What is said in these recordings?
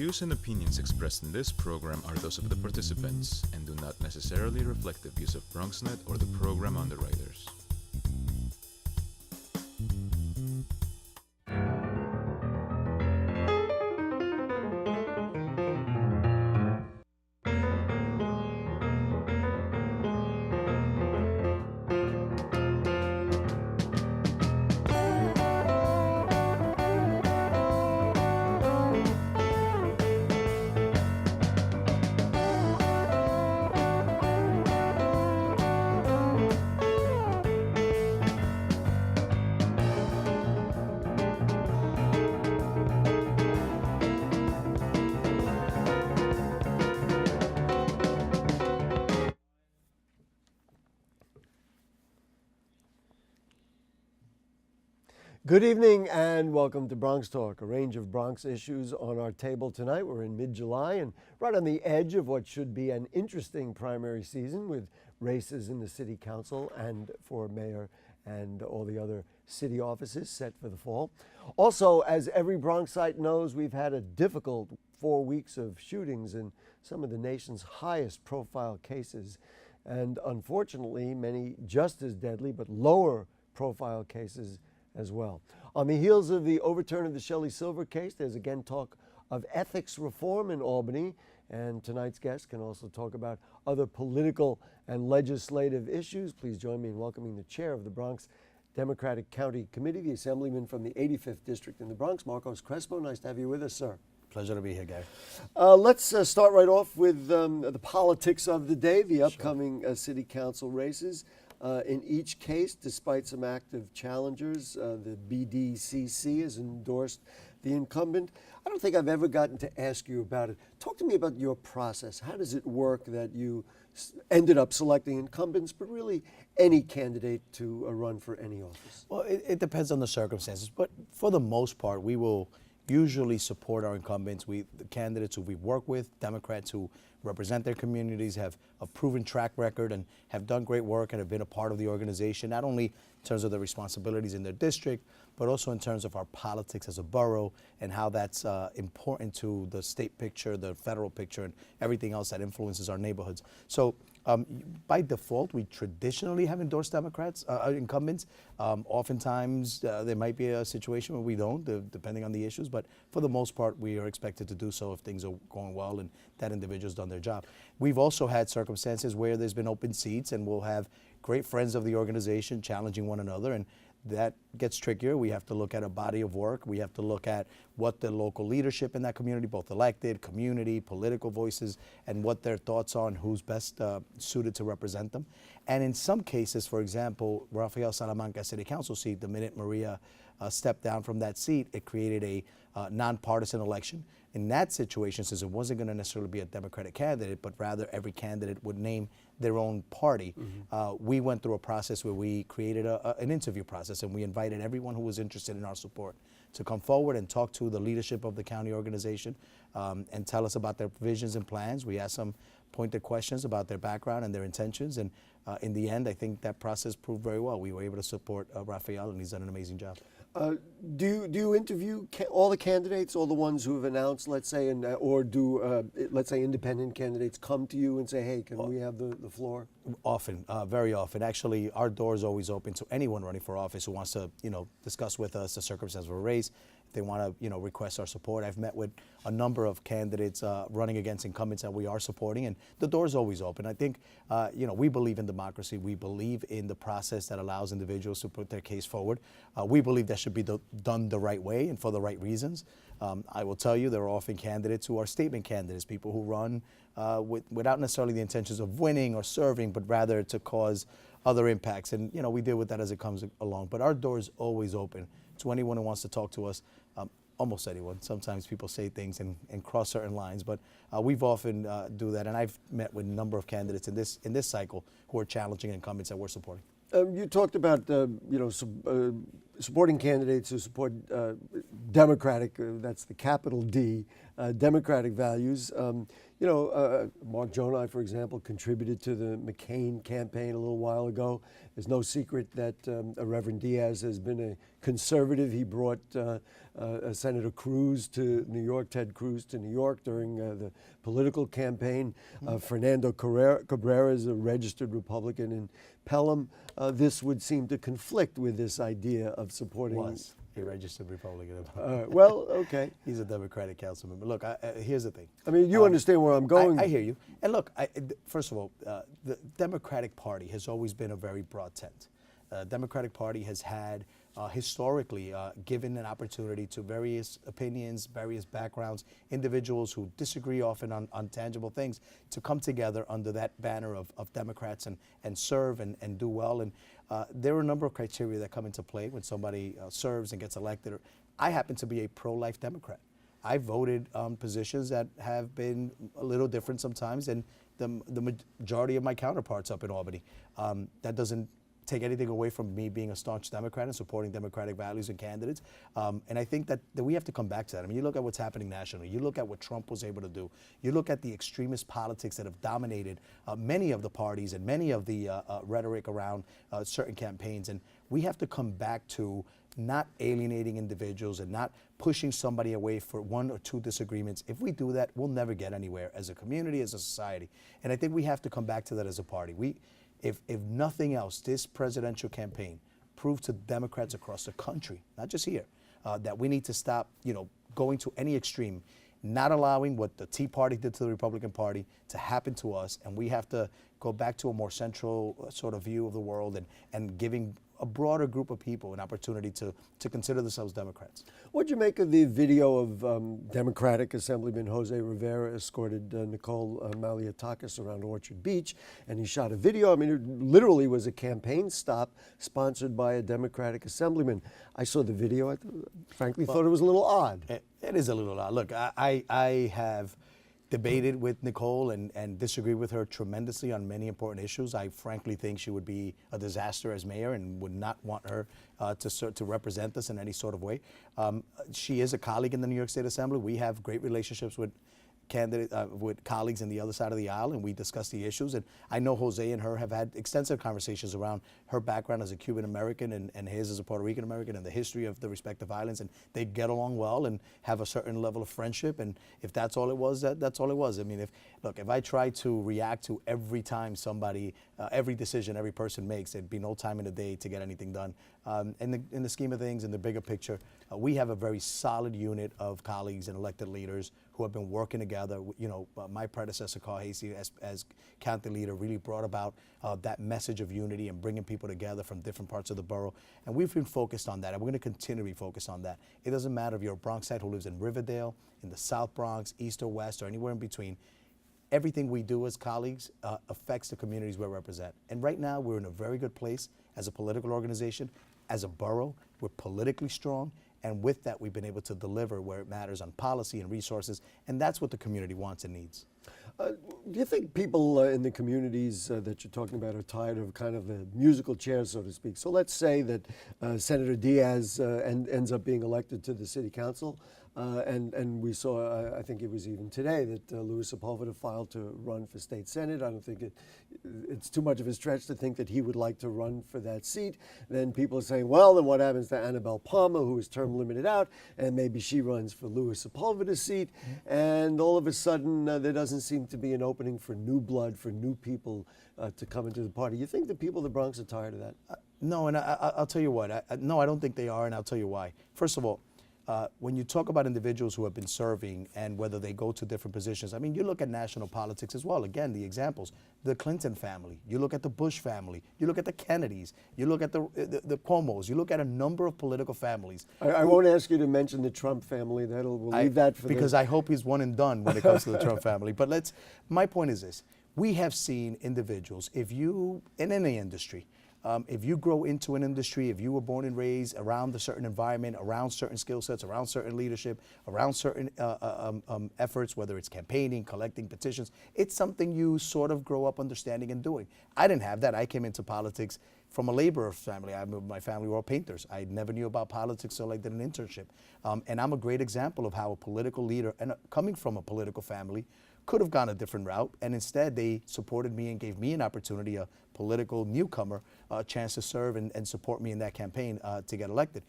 views and opinions expressed in this program are those of the participants and do not necessarily reflect the views of BronxNet or the program underwriters. Good evening and welcome to Bronx Talk, a range of Bronx issues on our table tonight. We're in mid-July and right on the edge of what should be an interesting primary season with races in the city council and for mayor and all the other city offices set for the fall. Also, as every Bronxite knows, we've had a difficult 4 weeks of shootings in some of the nation's highest profile cases. And unfortunately, many just as deadly but lower profile cases as well. On the heels of the overturn of the Shelley Silver case, there's again talk of ethics reform in Albany, and tonight's guest can also talk about other political and legislative issues. Please join me in welcoming the chair of the Bronx Democratic County Committee, the Assemblyman from the 85th District in the Bronx, Marcos Crespo. Nice to have you with us, sir. Pleasure to be here, Gary. Let's start right off with the politics of the day, the upcoming city council races. In each case, despite some active challengers, the BDCC has endorsed the incumbent. I don't think I've ever gotten to ask you about it. Talk to me about your process. How does it work that you ended up selecting incumbents, but really any candidate to run for any office? Well, it depends on the circumstances, but for the most part, we will usually support our incumbents. The candidates who we work with, Democrats who represent their communities, have a proven track record and have done great work and have been a part of the organization, not only in terms of the responsibilities in their district, but also in terms of our politics as a borough and how that's important to the state picture, the federal picture, and everything else that influences our neighborhoods. So by default, we traditionally have endorsed Democrats, incumbents. Oftentimes, there might be a situation where we don't, depending on the issues, but for the most part, we are expected to do so if things are going well and that individual's done their job. We've also had circumstances where there's been open seats and we'll have great friends of the organization challenging one another, and that gets trickier. We have to look at a body of work. We have to look at what the local leadership in that community, both elected, community, political voices, and what their thoughts are and who's best suited to represent them. And in some cases, for example, Rafael Salamanca City Council seat, the minute Maria stepped down from that seat, it created a nonpartisan election. In that situation, since it wasn't going to necessarily be a Democratic candidate, but rather every candidate would name their own party, we went through a process where we created an interview process, and we invited everyone who was interested in our support to come forward and talk to the leadership of the county organization and tell us about their visions and plans. We asked some pointed questions about their background and their intentions, and in the end, I think that process proved very well. We were able to support Rafael, and he's done an amazing job. Do you interview all the candidates, all the ones who have announced, let's say, or do, let's say, independent candidates come to you and say, hey, can we have the floor? Often, very often. Actually, our door is always open to anyone running for office who wants to, discuss with us the circumstances of a race. If they want to, request our support. I've met with a number of candidates running against incumbents that we are supporting, and the door is always open. I think, we believe in democracy. We believe in the process that allows individuals to put their case forward. We believe that should be done the right way and for the right reasons. I will tell you, there are often candidates who are statement candidates, people who run without necessarily the intentions of winning or serving, but rather to cause other impacts. And, we deal with that as it comes along. But our door is always open to anyone who wants to talk to us, almost anyone. Sometimes people say things and cross certain lines, but we've often do that. And I've met with a number of candidates in this cycle who are challenging incumbents that we're supporting. You talked about supporting candidates who support democratic, that's the capital D, democratic values. Mark Jonai, for example, contributed to the McCain campaign a little while ago. There's no secret that Reverend Diaz has been a conservative. He brought Senator Cruz to New York, Ted Cruz to New York during the political campaign. Fernando Cabrera is a registered Republican in Pelham. This would seem to conflict with this idea of supporting. Was a registered Republican. Well, okay. He's a Democratic council member. Look, here's the thing. I mean, you understand where I'm going. I hear you. And look, first of all, the Democratic Party has always been a very broad tent. Democratic Party has had historically given an opportunity to various opinions, various backgrounds, individuals who disagree often on tangible things to come together under that banner of Democrats and serve and do well. And there are a number of criteria that come into play when somebody serves and gets elected. I happen to be a pro-life Democrat. I voted on positions that have been a little different sometimes than the majority of my counterparts up in Albany. That doesn't take anything away from me being a staunch Democrat and supporting democratic values and candidates. And I think that we have to come back to that. I mean, you look at what's happening nationally. You look at what Trump was able to do. You look at the extremist politics that have dominated many of the parties and many of the rhetoric around certain campaigns. And we have to come back to not alienating individuals and not pushing somebody away for one or two disagreements. If we do that, we'll never get anywhere as a community, as a society. And I think we have to come back to that as a party. If nothing else, this presidential campaign proved to Democrats across the country, not just here, that we need to stop, going to any extreme, not allowing what the Tea Party did to the Republican Party to happen to us, and we have to go back to a more central sort of view of the world and giving a broader group of people an opportunity to consider themselves Democrats. What'd you make of the video of Democratic Assemblyman Jose Rivera escorted Nicole Malliotakis around Orchard Beach, and he shot a video? I mean, it literally was a campaign stop sponsored by a Democratic Assemblyman. I saw the video. I frankly thought it was a little odd. It is a little odd. Look, I have debated with Nicole and disagreed with her tremendously on many important issues. I frankly think she would be a disaster as mayor and would not want her to represent us in any sort of way. She is a colleague in the New York State Assembly. We have great relationships with with colleagues on the other side of the aisle, and we discuss the issues. And I know Jose and her have had extensive conversations around her background as a Cuban American and his as a Puerto Rican American and the history of the respective islands. And they get along well and have a certain level of friendship. And if that's all it was, that's all it was. I mean, if I try to react to every time somebody, every decision every person makes, there'd be no time in the day to get anything done. In the scheme of things, in the bigger picture, we have a very solid unit of colleagues and elected leaders who have been working together. My predecessor, Carl Hasty, as county leader, really brought about that message of unity and bringing people together from different parts of the borough. And we've been focused on that, and we're going to continue to be focused on that. It doesn't matter if you're a Bronxite who lives in Riverdale, in the South Bronx, East or West, or anywhere in between. Everything we do as colleagues affects the communities we represent. And right now, we're in a very good place as a political organization, as a borough. We're politically strong. And with that, we've been able to deliver where it matters on policy and resources, and that's what the community wants and needs. Do you think people in the communities that you're talking about are tired of kind of the musical chairs, so to speak? So let's say that Senator Diaz ends up being elected to the city council, and we saw, I think it was even today, that Louis Sepulveda filed to run for state senate. I don't think it's too much of a stretch to think that he would like to run for that seat. Then people are saying, well, then what happens to Annabelle Palmer, who is term limited out, and maybe she runs for Louis Sepulveda's seat, and all of a sudden there doesn't seem to be an opening for new blood, for new people to come into the party. You think the people of the Bronx are tired of that? No, and I'll tell you what. No, I don't think they are, and I'll tell you why. First of all, when you talk about individuals who have been serving and whether they go to different positions, I mean, you look at national politics as well. Again, the examples, the Clinton family, you look at the Bush family, you look at the Kennedys, you look at the Cuomos, you look at a number of political families. I won't ask you to mention the Trump family. We'll leave that for because I hope he's one and done when it comes to the Trump family. But my point is this. We have seen individuals, if you, in any industry, if you grow into an industry, if you were born and raised around a certain environment, around certain skill sets, around certain leadership, around certain efforts, whether it's campaigning, collecting petitions, it's something you sort of grow up understanding and doing. I didn't have that. I came into politics from a laborer family. My family were all painters. I never knew about politics until I did an internship. And I'm a great example of how a political leader, and coming from a political family, could have gone a different route, and instead they supported me and gave me an opportunity, a political newcomer, a chance to serve and support me in that campaign to get elected.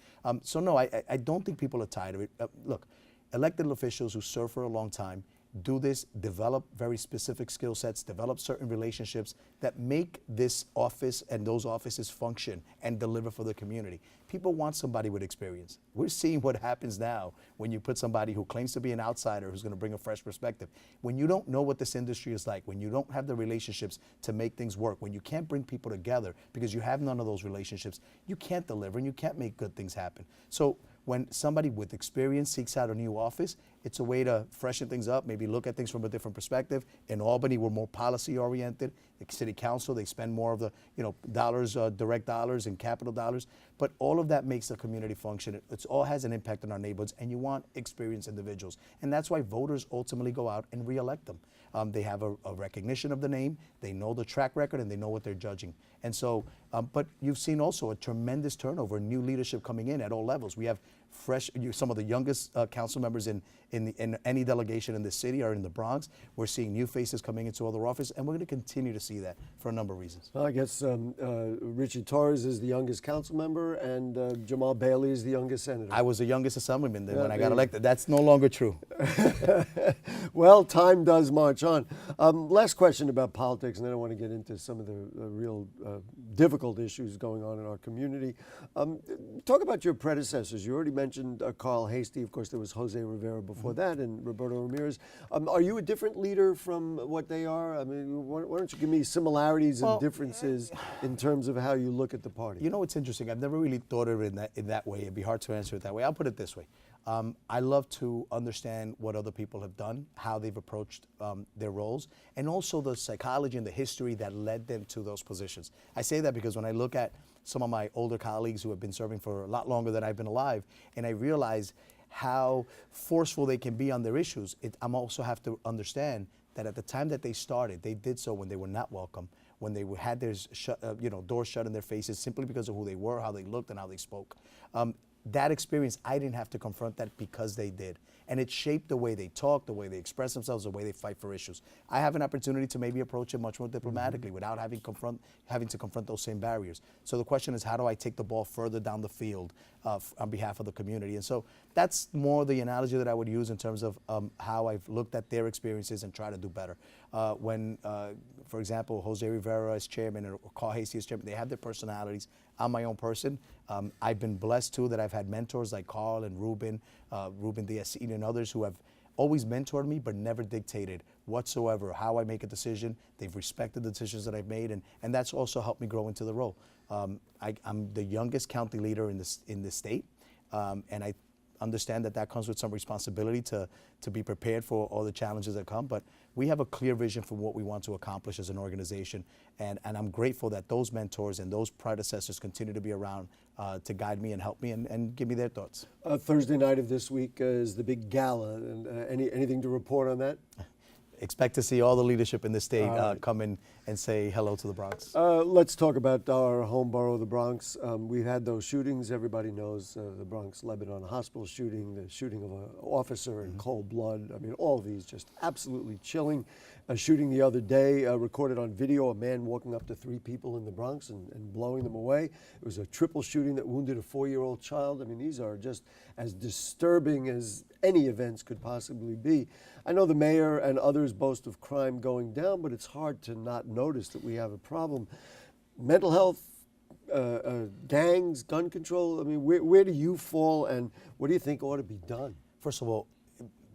So no, I don't think people are tired of it. Look, elected officials who serve for a long time do this, develop very specific skill sets, develop certain relationships that make this office and those offices function and deliver for the community. People want somebody with experience. We're seeing what happens now when you put somebody who claims to be an outsider who's going to bring a fresh perspective. When you don't know what this industry is like, when you don't have the relationships to make things work, when you can't bring people together because you have none of those relationships, you can't deliver and you can't make good things happen. So when somebody with experience seeks out a new office, it's a way to freshen things up, maybe look at things from a different perspective. In Albany, we're more policy oriented. The city council, they spend more of the dollars, direct dollars and capital dollars. But all of that makes the community function. It all has an impact on our neighborhoods, and you want experienced individuals. And that's why voters ultimately go out and re-elect them. They have a recognition of the name, they know the track record, and they know what they're judging. And so, but you've seen also a tremendous turnover, new leadership coming in at all levels. We have some of the youngest council members in any delegation in the city are in the Bronx. We're seeing new faces coming into other office, and we're going to continue to see that for a number of reasons. Well, I guess Richie Torres is the youngest council member, and Jamal Bailey is the youngest senator. I was the youngest assemblyman when I got elected. That's no longer true. Well, time does march on. Last question about politics, and then I want to get into some of the real difficult issues going on in our community. Talk about your predecessors. You already mentioned Carl Hastie. Of course, there was Jose Rivera before that, and Roberto Ramirez. Are you a different leader from what they are? I mean, why don't you give me similarities and differences in terms of how you look at the party? You know, it's interesting. I've never really thought of it in that way. It'd be hard to answer it that way. I'll put it this way. I love to understand what other people have done, how they've approached their roles, and also the psychology and the history that led them to those positions. I say that because when I look at some of my older colleagues who have been serving for a lot longer than I've been alive, and I realize how forceful they can be on their issues, I also have to understand that at the time that they started, they did so when they were not welcome, when they had their doors shut in their faces simply because of who they were, how they looked, and how they spoke. That experience, I didn't have to confront that because they did. And it shaped the way they talk, the way they express themselves, the way they fight for issues. I have an opportunity to maybe approach it much more diplomatically without having to confront those same barriers. So the question is, how do I take the ball further down the field on behalf of the community? And so that's more the analogy that I would use in terms of how I've looked at their experiences and try to do better. For example, Jose Rivera as chairman or Carl Hastie as chairman, they have their personalities. I'm my own person. I've been blessed too that I've had mentors like Carl and Ruben Diaz and others who have always mentored me but never dictated whatsoever how I make a decision. They've respected the decisions that I've made, and that's also helped me grow into the role. I'm the youngest county leader in the state, and I understand that comes with some responsibility to be prepared for all the challenges that come, but we have a clear vision for what we want to accomplish as an organization, and I'm grateful that those mentors and those predecessors continue to be around to guide me and help me and give me their thoughts. Thursday night of this week is the big gala, and anything to report on that? Expect to see all the leadership in the state come in and say hello to the Bronx. Let's talk about our home borough, the Bronx. We've had those shootings. Everybody knows the Bronx Lebanon hospital shooting, the shooting of an officer in cold blood. I mean, all of these just absolutely chilling. A shooting the other day recorded on video, a man walking up to 3 people in the Bronx and blowing them away. It was a triple shooting that wounded a 4-year-old child. I mean, these are just as disturbing as any events could possibly be. I know the mayor and others boast of crime going down, but it's hard to not notice that we have a problem. Mental health, gangs, gun control, I mean, where do you fall, and what do you think ought to be done? First of all,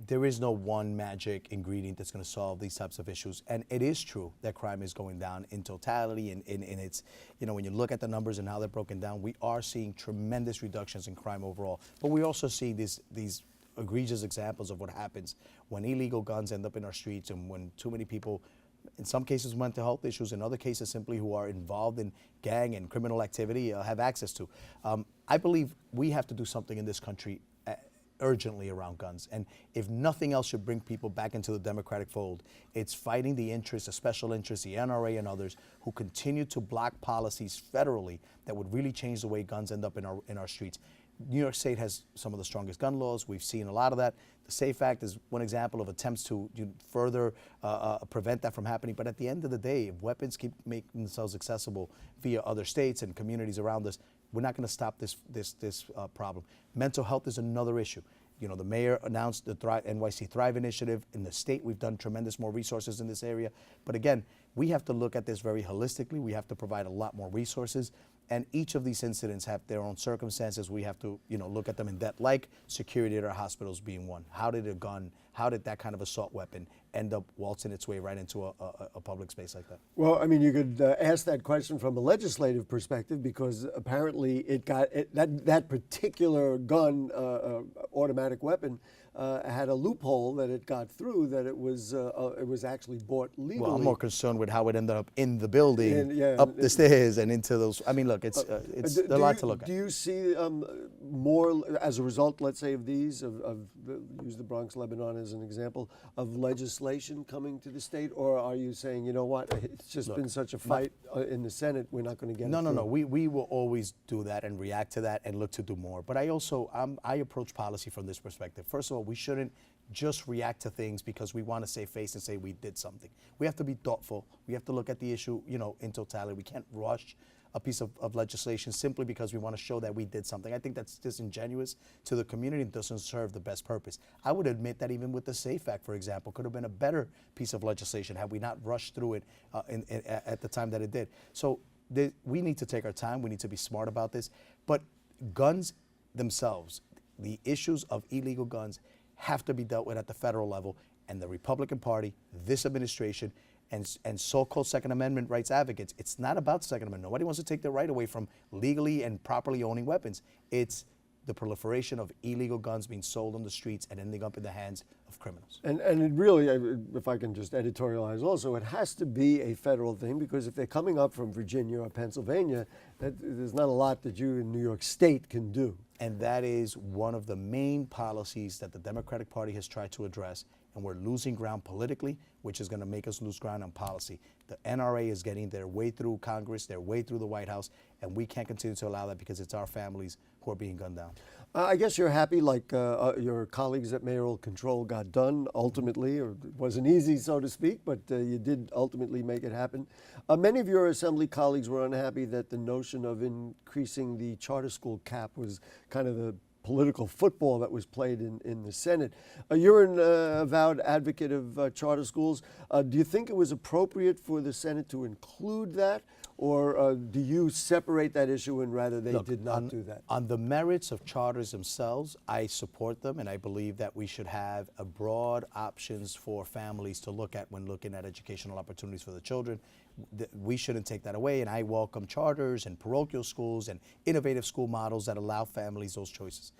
there is no one magic ingredient that's going to solve these types of issues. And it is true that crime is going down in totality, and it's, when you look at the numbers and how they're broken down, we are seeing tremendous reductions in crime overall. But we also see these egregious examples of what happens when illegal guns end up in our streets and when too many people, in some cases mental health issues, in other cases simply who are involved in gang and criminal activity, have access to. I believe we have to do something in this country urgently around guns. And if nothing else should bring people back into the democratic fold, it's fighting the interests, the special interests, the NRA and others who continue to block policies federally that would really change the way guns end up in our streets. New York State has some of the strongest gun laws. We've seen a lot of that. The SAFE Act is one example of attempts to further prevent that from happening. But at the end of the day, if weapons keep making themselves accessible via other states and communities around us, we're not going to stop this problem. Mental health is another issue. You know, the mayor announced the NYC Thrive initiative. In the state, we've done tremendous more resources in this area. But again, we have to look at this very holistically. We have to provide a lot more resources. And each of these incidents have their own circumstances. We have to, look at them in depth, like security at our hospitals being one. How did how did that kind of assault weapon end up waltzing its way right into a public space like that? Well, I mean, you could ask that question from a legislative perspective, because apparently that particular gun, automatic weapon, had a loophole that it got through, that it was actually bought legally. Well, I'm more concerned with how it ended up in the building, up the stairs and into those. I mean, look, it's a lot to look at. Do you see more as a result, let's say, of these, use the Bronx, Lebanon as an example, of legislation coming to the state? Or are you saying, you know what, it's just been such a fight in the Senate, we're not going to get it through? No. We will always do that and react to that and look to do more. But I approach policy from this perspective. First of all, we shouldn't just react to things because we want to save face and say we did something. We have to be thoughtful. We have to look at the issue, in totality. We can't rush a piece of legislation simply because we want to show that we did something. I think that's disingenuous to the community and doesn't serve the best purpose. I would admit that even with the SAFE Act, for example, could have been a better piece of legislation had we not rushed through it at the time that it did. So we need to take our time. We need to be smart about this. But guns themselves, the issues of illegal guns, have to be dealt with at the federal level, and the Republican Party, this administration, and so-called Second Amendment rights advocates, it's not about the Second Amendment. Nobody wants to take the right away from legally and properly owning weapons. It's the proliferation of illegal guns being sold on the streets and ending up in the hands of criminals. And it really, if I can just editorialize also, it has to be a federal thing, because if they're coming up from Virginia or Pennsylvania, there's not a lot that you in New York State can do. And that is one of the main policies that the Democratic Party has tried to address, and we're losing ground politically, which is going to make us lose ground on policy. The NRA is getting their way through Congress, their way through the White House, and we can't continue to allow that because it's our families who are being gunned down. I guess you're happy, like your colleagues at Mayoral Control got done ultimately, or it wasn't easy, so to speak, but you did ultimately make it happen. Many of your Assembly colleagues were unhappy that the notion of increasing the charter school cap was kind of the political football that was played in the Senate. You're an avowed advocate of charter schools. Do you think it was appropriate for the Senate to include that? Or do you separate that issue and rather they did not do that? On the merits of charters themselves, I support them, and I believe that we should have a broad options for families to look at when looking at educational opportunities for the children. We shouldn't take that away, and I welcome charters and parochial schools and innovative school models that allow families those choices.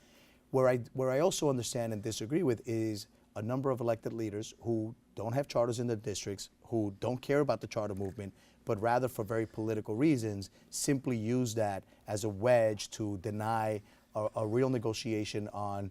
Where I also understand and disagree with is a number of elected leaders who don't have charters in their districts, who don't care about the charter movement, but rather for very political reasons, simply use that as a wedge to deny a real negotiation on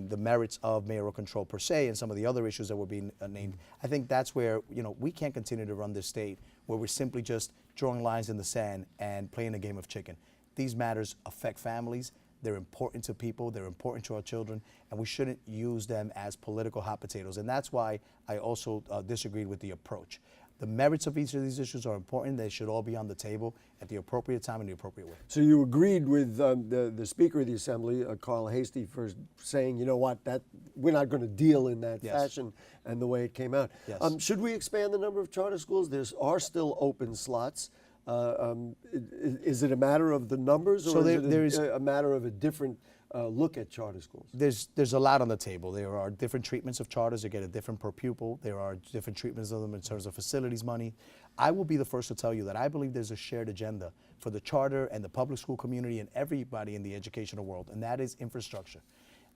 the merits of mayoral control per se and some of the other issues that were being named. I think that's where, we can't continue to run this state where we're simply just drawing lines in the sand and playing a game of chicken. These matters affect families. They're important to people. They're important to our children, and we shouldn't use them as political hot potatoes. And that's why I also disagreed with the approach. The merits of each of these issues are important. They should all be on the table at the appropriate time in the appropriate way. So you agreed with the Speaker of the Assembly, Carl Hastie, for saying, you know what, that we're not going to deal in that fashion and the way it came out. Yes. Should we expand the number of charter schools? There are still open slots. Is it a matter of the numbers, or is it a matter of a different look at charter schools? There's a lot on the table. There are different treatments of charters. They get a different per pupil. There are different treatments of them in terms of facilities money. I will be the first to tell you that I believe there's a shared agenda for the charter and the public school community and everybody in the educational world, and that is infrastructure.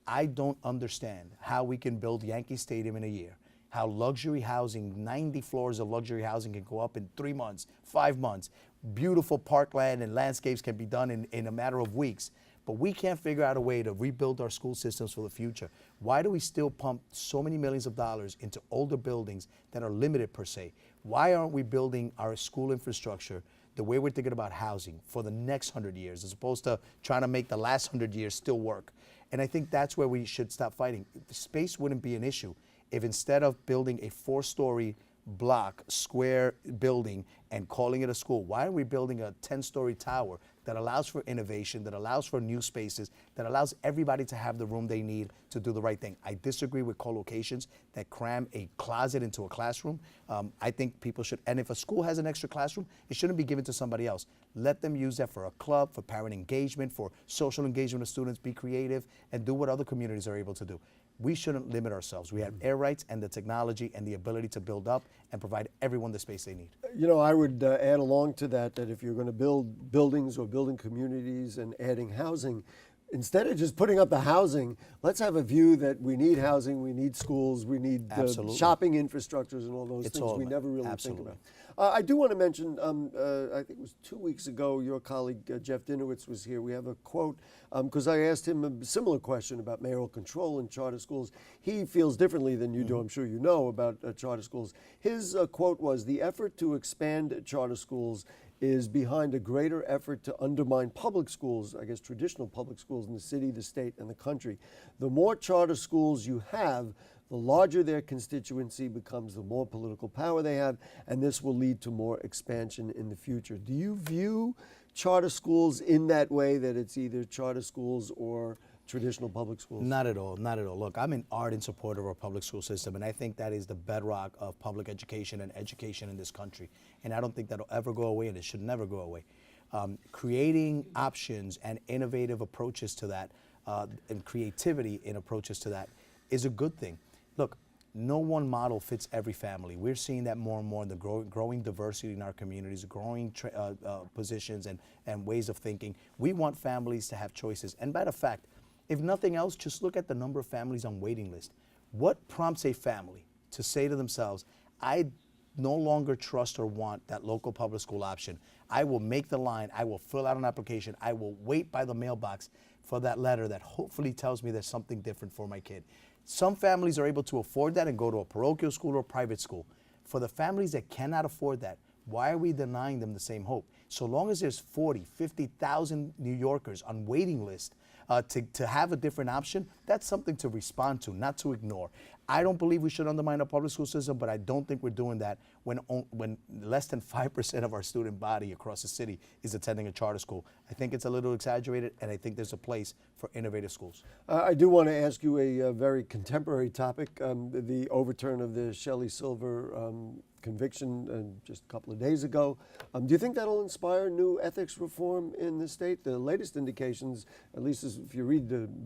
I don't understand how we can build Yankee Stadium in a year, how luxury housing, 90 floors of luxury housing can go up in 3 months, 5 months. Beautiful parkland and landscapes can be done in a matter of weeks. but we can't figure out a way to rebuild our school systems for the future. Why do we still pump so many millions of dollars into older buildings that are limited per se? Why aren't we building our school infrastructure the way we're thinking about housing for the next 100 years, as opposed to trying to make the last 100 years still work? And I think that's where we should stop fighting. The space wouldn't be an issue if instead of building a 4-story block, square building and calling it a school, why are we building a 10-story tower that allows for innovation, that allows for new spaces, that allows everybody to have the room they need to do the right thing? I disagree with co-locations that cram a closet into a classroom. I think people should, and if a school has an extra classroom, it shouldn't be given to somebody else. Let them use that for a club, for parent engagement, for social engagement of students, be creative, and do what other communities are able to do. We shouldn't limit ourselves. We have air rights and the technology and the ability to build up and provide everyone the space they need. You know, I would add along to that if you're going to build buildings or building communities and adding housing, instead of just putting up the housing, let's have a view that we need housing, we need schools, we need shopping infrastructures and all those things we never really think about. I do want to mention, I think it was 2 weeks ago, your colleague Jeff Dinowitz was here. We have a quote, because I asked him a similar question about mayoral control in charter schools. He feels differently than you do, I'm sure you know, about charter schools. His quote was, "The effort to expand charter schools is behind a greater effort to undermine public schools, I guess traditional public schools in the city, the state, and the country. The more charter schools you have, the larger their constituency becomes, the more political power they have, and this will lead to more expansion in the future." Do you view charter schools in that way, that it's either charter schools or traditional public schools? Not at all, not at all. Look, I'm an ardent supporter of our public school system, and I think that is the bedrock of public education and education in this country. And I don't think that'll ever go away, and it should never go away. Creating options and innovative approaches to that, and creativity in approaches to that, is a good thing. Look, no one model fits every family. We're seeing that more and more in the growing diversity in our communities, growing positions and ways of thinking. We want families to have choices. And by the fact, if nothing else, just look at the number of families on waiting list. What prompts a family to say to themselves, I no longer trust or want that local public school option. I will make the line, I will fill out an application, I will wait by the mailbox for that letter that hopefully tells me there's something different for my kid. Some families are able to afford that and go to a parochial school or a private school. For the families that cannot afford that, why are we denying them the same hope? So long as there's 40, 50,000 New Yorkers on waiting list to have a different option, that's something to respond to, not to ignore. I don't believe we should undermine our public school system, but I don't think we're doing that when less than 5% of our student body across the city is attending a charter school. I think it's a little exaggerated, and I think there's a place for innovative schools. I do want to ask you a very contemporary topic, the overturn of the Shelley Silver conviction just a couple of days ago. Do you think that'll inspire new ethics reform in the state? The latest indications, at least if you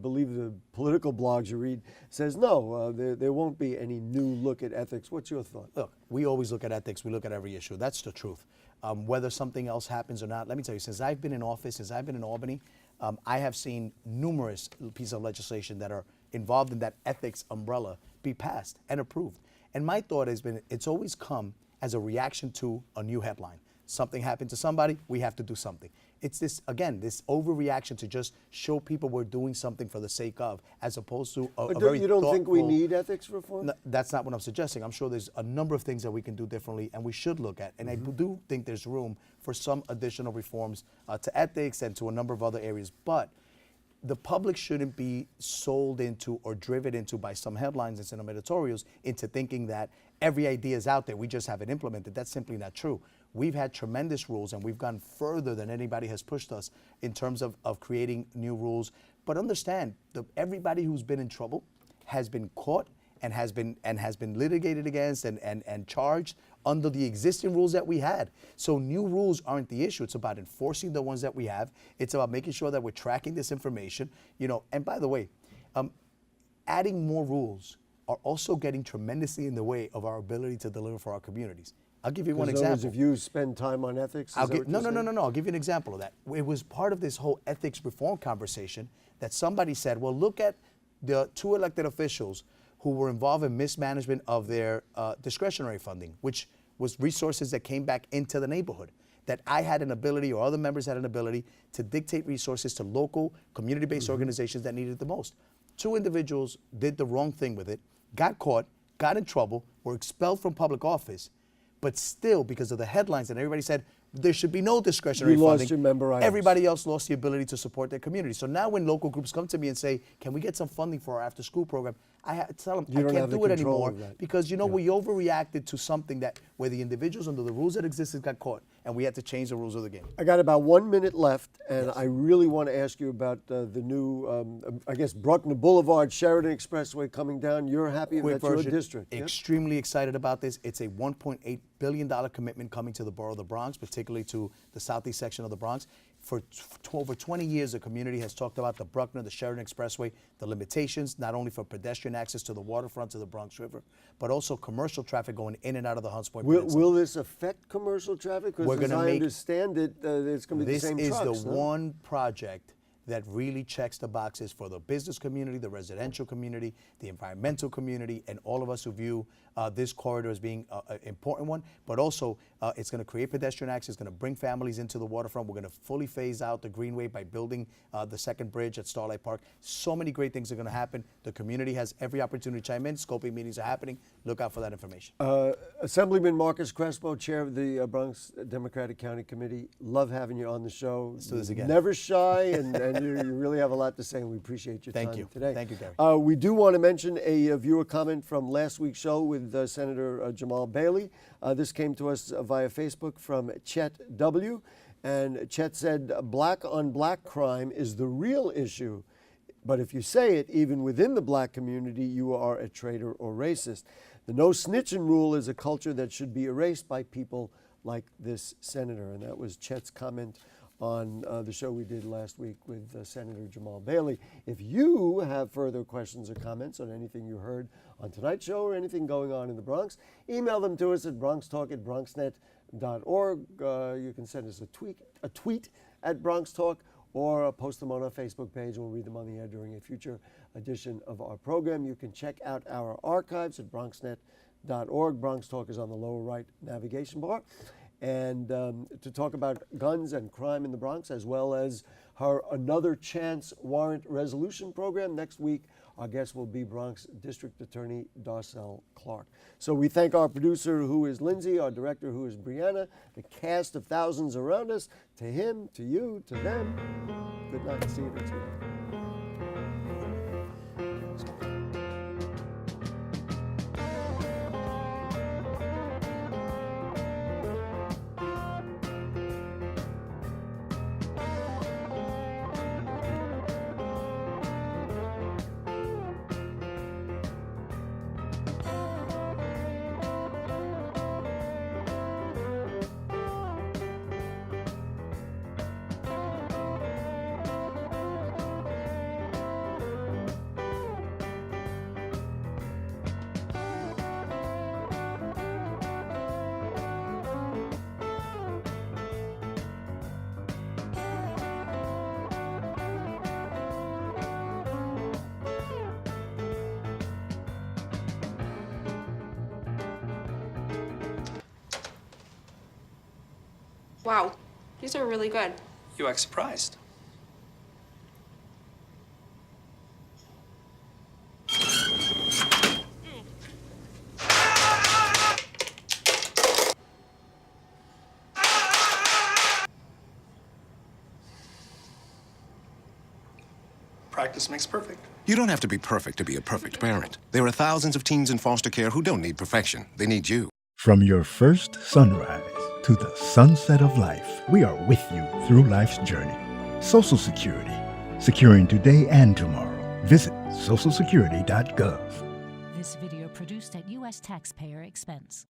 believe the political blogs you read, says no, there won't be any new look at ethics. What's your thought? Look, we always look at ethics. We look at every issue. That's the truth. Whether something else happens or not, let me tell you, since I've been in office, since I've been in Albany, I have seen numerous pieces of legislation that are involved in that ethics umbrella be passed and approved. And my thought has been, it's always come as a reaction to a new headline. Something happened to somebody, we have to do something. It's this, again, this overreaction to just show people we're doing something for the sake of, as opposed to a very You don't think we need ethics reform? No, that's not what I'm suggesting. I'm sure there's a number of things that we can do differently and we should look at. And I do think there's room for some additional reforms to ethics and to a number of other areas. But the public shouldn't be sold into or driven into by some headlines and some editorials into thinking that every idea is out there, we just haven't implemented. That's simply not true. We've had tremendous rules and we've gone further than anybody has pushed us in terms of creating new rules. But understand, everybody who's been in trouble has been caught and has been litigated against and charged under the existing rules that we had. So new rules aren't the issue. It's about enforcing the ones that we have. It's about making sure that we're tracking this information. You know, and by the way, adding more rules are also getting tremendously in the way of our ability to deliver for our communities. I'll give you one example. If you spend time on ethics, No. I'll give you an example of that. It was part of this whole ethics reform conversation that somebody said, well, look at the 2 elected officials who were involved in mismanagement of their discretionary funding, which was resources that came back into the neighborhood. That I had an ability, or other members had an ability, to dictate resources to local community-based organizations that needed it the most. 2 individuals did the wrong thing with it, got caught, got in trouble, were expelled from public office, but still, because of the headlines and everybody said there should be no discretionary funding, lost your member items. Everybody else lost the ability to support their community. So now when local groups come to me and say, can we get some funding for our after-school program, I tell them, I can't do it anymore because, we overreacted to something where the individuals under the rules that existed got caught, and we had to change the rules of the game. I got about 1 minute left, and I really want to ask you about the new, Bruckner Boulevard, Sheridan Expressway coming down. You're happy that's your district. Extremely excited about this. It's a $1.8 billion commitment coming to the borough of the Bronx, particularly to the southeast section of the Bronx. For over 20 years, the community has talked about the Bruckner, the Sheridan Expressway, the limitations, not only for pedestrian access to the waterfront to the Bronx River, but also commercial traffic going in and out of the Hunts Point Peninsula. Will this affect commercial traffic? Because as I understand it, it's going to be the same trucks. This is the one project that really checks the boxes for the business community, the residential community, the environmental community, and all of us who view this corridor as being an important one. But also, it's going to create pedestrian access, it's going to bring families into the waterfront. We're going to fully phase out the Greenway by building the second bridge at Starlight Park. So many great things are going to happen. The community has every opportunity to chime in. Scoping meetings are happening. Look out for that information. Assemblyman Marcus Crespo, chair of the Bronx Democratic County Committee. Love having you on the show. Let's do this again. Never shy, and you really have a lot to say, and we appreciate your time today. Thank you, Gary. We do want to mention a viewer comment from last week's show with Senator Jamal Bailey. This came to us via Facebook from Chet W. And Chet said, black on black crime is the real issue. But if you say it, even within the black community, you are a traitor or racist. The no snitching rule is a culture that should be erased by people like this senator. And that was Chet's comment on the show we did last week with Senator Jamal Bailey. If you have further questions or comments on anything you heard on tonight's show or anything going on in the Bronx, email them to us at bronxtalk@bronxnet.org. You can send us a tweet at BronxTalk, or post them on our Facebook page, and we'll read them on the air during a future edition of our program. You can check out our archives at bronxnet.org. BronxTalk is on the lower right navigation bar. And to talk about guns and crime in the Bronx, as well as her Another Chance warrant resolution program. Next week, our guest will be Bronx District Attorney Darcel Clark. So we thank our producer, who is Lindsay, our director, who is Brianna, the cast of thousands around us, to him, to you, to them. Good night. See you next week. Wow, these are really good. You act surprised. Practice makes perfect. You don't have to be perfect to be a perfect parent. There are thousands of teens in foster care who don't need perfection. They need you. From your first sunrise to the sunset of life, we are with you through life's journey. Social Security, securing today and tomorrow. Visit socialsecurity.gov. This video produced at U.S. taxpayer expense.